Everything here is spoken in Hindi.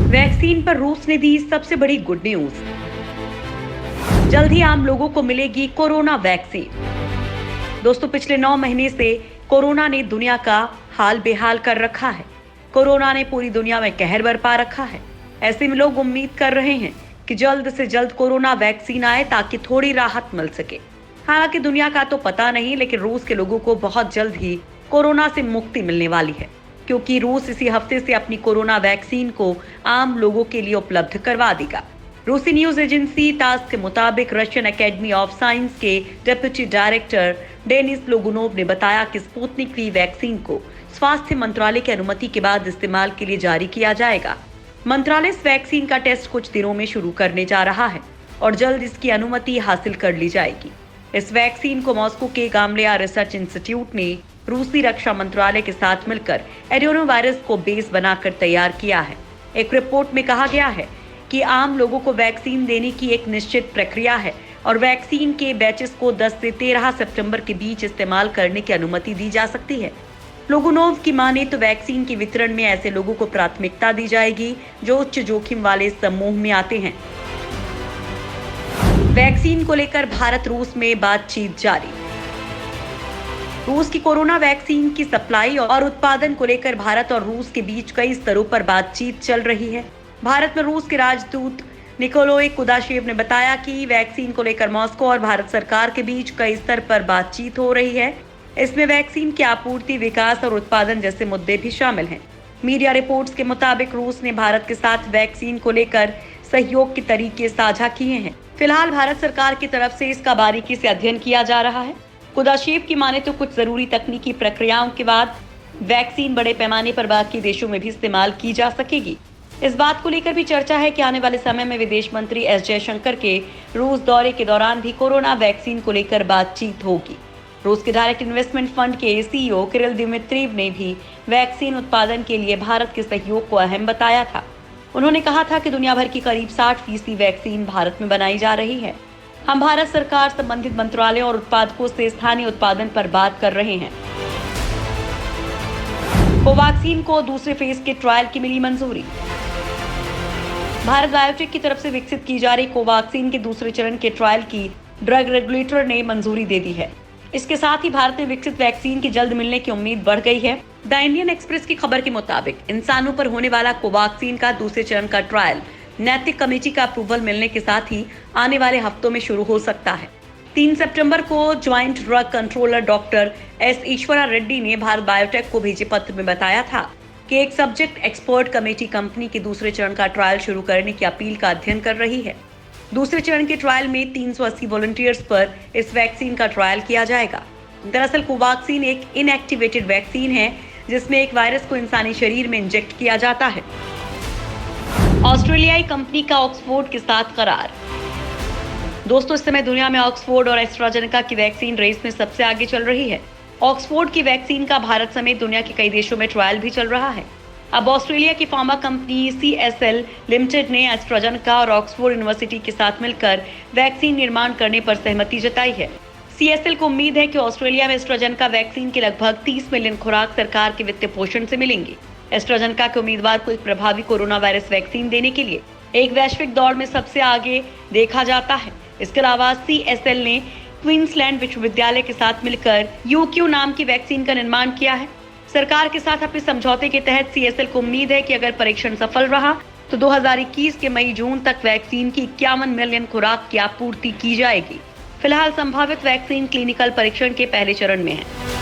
वैक्सीन पर रूस ने दी सबसे बड़ी गुड न्यूज। जल्द ही आम लोगों को मिलेगी कोरोना वैक्सीन। दोस्तों, पिछले 9 महीने से कोरोना ने दुनिया का हाल बेहाल कर रखा है। कोरोना ने पूरी दुनिया में कहर बरपा रखा है। ऐसे में लोग उम्मीद कर रहे हैं कि जल्द से जल्द कोरोना वैक्सीन आए ताकि थोड़ी राहत मिल सके। हालांकि दुनिया का तो पता नहीं, लेकिन रूस के लोगों को बहुत जल्द ही कोरोना से मुक्ति मिलने वाली है, क्योंकि रूस इसी हफ्ते से अपनी कोरोना वैक्सीन को आम लोगों के लिए उपलब्ध करवा देगा। रूसी न्यूज एजेंसी तास के मुताबिक रशियन एकेडमी ऑफ साइंस के डेप्यूटी डायरेक्टर डेनिस लोगुनोव ने बताया कि स्पुतनिक वी वैक्सीन को स्वास्थ्य मंत्रालय की अनुमति के बाद इस्तेमाल के लिए जारी किया जाएगा। मंत्रालय इस वैक्सीन का टेस्ट कुछ दिनों में शुरू करने जा रहा है और जल्द इसकी अनुमति हासिल कर ली जाएगी। इस वैक्सीन को मॉस्को के गामलेया रिसर्च इंस्टीट्यूट ने रूसी रक्षा मंत्रालय के साथ मिलकर एडिनो वायरस को बेस बनाकर तैयार किया है। एक रिपोर्ट में कहा गया है कि आम लोगों को वैक्सीन देने की एक निश्चित प्रक्रिया है और वैक्सीन के बैचेस को 10 से 13 सितंबर के बीच इस्तेमाल करने की अनुमति दी जा सकती है। लोगुनोव की माने तो वैक्सीन के वितरण में ऐसे लोगों को प्राथमिकता दी जाएगी जो उच्च जोखिम वाले समूह में आते हैं। वैक्सीन को लेकर भारत रूस में बातचीत जारी। रूस की कोरोना वैक्सीन की सप्लाई और उत्पादन को लेकर भारत और रूस के बीच कई स्तरों पर बातचीत चल रही है। भारत में रूस के राजदूत निकोलाई कुदाशेव ने बताया कि वैक्सीन को लेकर मॉस्को और भारत सरकार के बीच कई स्तर पर बातचीत हो रही है। इसमें वैक्सीन की आपूर्ति, विकास और उत्पादन जैसे मुद्दे भी शामिल हैं। मीडिया रिपोर्ट्स के मुताबिक रूस ने भारत के साथ वैक्सीन को लेकर सहयोग के तरीके साझा किए हैं। फिलहाल भारत सरकार की तरफ से इसका बारीकी से अध्ययन किया जा रहा है। कुदाशेव की माने तो कुछ जरूरी तकनीकी प्रक्रियाओं के बाद वैक्सीन बड़े पैमाने पर बाकी देशों में भी इस्तेमाल की जा सकेगी। इस बात को लेकर भी चर्चा है कि आने वाले समय में विदेश मंत्री एस जयशंकर के रूस दौरे के दौरान भी कोरोना वैक्सीन को लेकर बातचीत होगी। रूस के डायरेक्ट इन्वेस्टमेंट फंड के सीईओ किरिल दिमित्रिव ने भी वैक्सीन उत्पादन के लिए भारत के सहयोग को अहम बताया था। उन्होंने कहा था कि दुनिया भर की करीब 60% वैक्सीन भारत में बनाई जा रही है। हम भारत सरकार, संबंधित मंत्रालयों और उत्पादकों से स्थानीय उत्पादन पर बात कर रहे हैं। कोवैक्सीन को दूसरे फेज के ट्रायल की मिली मंजूरी। भारत बायोटेक की तरफ से विकसित की जा रही कोवैक्सीन के दूसरे चरण के ट्रायल की ड्रग रेगुलेटर ने मंजूरी दे दी है। इसके साथ ही भारत में विकसित वैक्सीन की जल्द मिलने की उम्मीद बढ़ गई है। द इंडियन एक्सप्रेस की खबर के मुताबिक इंसानों पर होने वाला कोवैक्सीन का दूसरे चरण का ट्रायल नैतिक कमेटी का अप्रूवल मिलने के साथ ही आने वाले हफ्तों में शुरू हो सकता है। 3 सितंबर को joint drug controller doctor S ईश्वरा रेड्डी ने भारत बायोटेक को भेजे पत्र में बताया था कि एक सब्जेक्ट एक्सपर्ट कमेटी कंपनी के दूसरे चरण का ट्रायल शुरू करने की अपील का अध्ययन कर रही है। दूसरे चरण के ट्रायल में 380 वॉलंटियर्स पर इस वैक्सीन का ट्रायल किया जाएगा। दरअसल कोवैक्सीन एक इनएक्टिवेटेड वैक्सीन है जिसमें एक वायरस को इंसानी शरीर में इंजेक्ट किया जाता है। ऑस्ट्रेलियाई कंपनी का ऑक्सफोर्ड के साथ करार। दोस्तों, इस समय दुनिया में ऑक्सफोर्ड और एस्ट्राजेनेका की वैक्सीन रेस में सबसे आगे चल रही है। ऑक्सफोर्ड की वैक्सीन का भारत समेत दुनिया के कई देशों में ट्रायल भी चल रहा है। अब ऑस्ट्रेलिया की फार्मा कंपनी CSL लिमिटेड ने एस्ट्राजेनेका और ऑक्सफोर्ड यूनिवर्सिटी के साथ मिलकर वैक्सीन निर्माण करने पर सहमति जताई है। CSL को उम्मीद है कि ऑस्ट्रेलिया में एस्ट्राजेनेका वैक्सीन की लगभग 30 मिलियन खुराक सरकार के वित्तीय पोषण से मिलेंगी। एस्ट्राजेनेका के उम्मीदवार को एक प्रभावी कोरोना वायरस वैक्सीन देने के लिए एक वैश्विक दौड़ में सबसे आगे देखा जाता है। इसके अलावा CSL ने क्वींसलैंड विश्वविद्यालय के साथ मिलकर UQ नाम की वैक्सीन का निर्माण किया है। सरकार के साथ अपने समझौते के तहत CSL को उम्मीद है कि अगर परीक्षण सफल रहा तो 2021 के मई-जून तक वैक्सीन की 51 मिलियन खुराक की आपूर्ति की जाएगी। फिलहाल संभावित वैक्सीन क्लिनिकल परीक्षण के पहले चरण में है।